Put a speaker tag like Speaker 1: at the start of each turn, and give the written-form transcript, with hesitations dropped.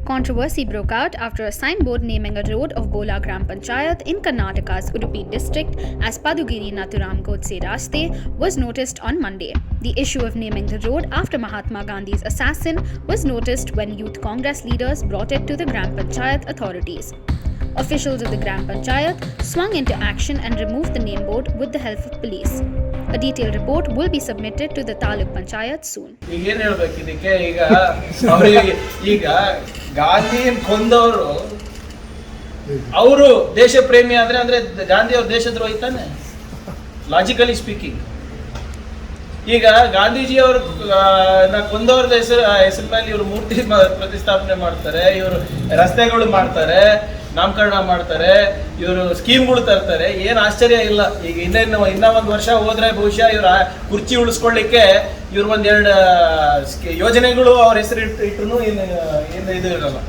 Speaker 1: Controversy broke out after a signboard naming a road of Bola Gram Panchayat in Karnataka's Udupi district as Padugiri Nathuram Godse Raste was noticed on Monday. The issue of naming the road after Mahatma Gandhi's assassin was noticed when Youth Congress leaders brought it to the Gram Panchayat authorities. Officials of the Gram Panchayat swung into action and removed the name board with the help of police. A detailed report will be submitted to the Taluk Panchayat soon.
Speaker 2: ಈಗೇನು ಹೇಳ್ಬೇಕು ಇದಕ್ಕೆ? ಈಗ ಗಾಂಧಿಯನ್ನು ಕೊಂದವರು ಅವರು ದೇಶ ಪ್ರೇಮಿ ಅಂದ್ರೆ ಗಾಂಧಿ ಅವ್ರ ದೇಶದ್ರೋಹಿ ತಾನೆ, ಲಾಜಿಕಲಿ ಸ್ಪೀಕಿಂಗ್. ಈಗ ಗಾಂಧೀಜಿ ಅವರು ಕೊಂದವ್ರ ಹೆಸರು ಮೇಲೆ ಇವರು ಮೂರ್ತಿ ಪ್ರತಿಷ್ಠಾಪನೆ ಮಾಡ್ತಾರೆ, ಇವರು ರಸ್ತೆಗಳು ಮಾಡ್ತಾರೆ, ನಾಮಕರಣ ಮಾಡ್ತಾರೆ, ಇವರು ಸ್ಕೀಮ್ಗಳು ತರ್ತಾರೆ. ಏನು ಆಶ್ಚರ್ಯ ಇಲ್ಲ. ಈಗ ಇನ್ನೂ ಒಂದು ವರ್ಷ ಹೋದ್ರೆ ಬಹುಶಃ ಇವ್ರ ಕುರ್ಚಿ ಉಳಿಸ್ಕೊಳ್ಳಿಕ್ಕೆ ಇವ್ರು ಒಂದೆರಡು ಯೋಜನೆಗಳು ಅವ್ರ ಹೆಸರು ಇಟ್ಟರು ಏನು ಇದು ಇರಲ್ಲ.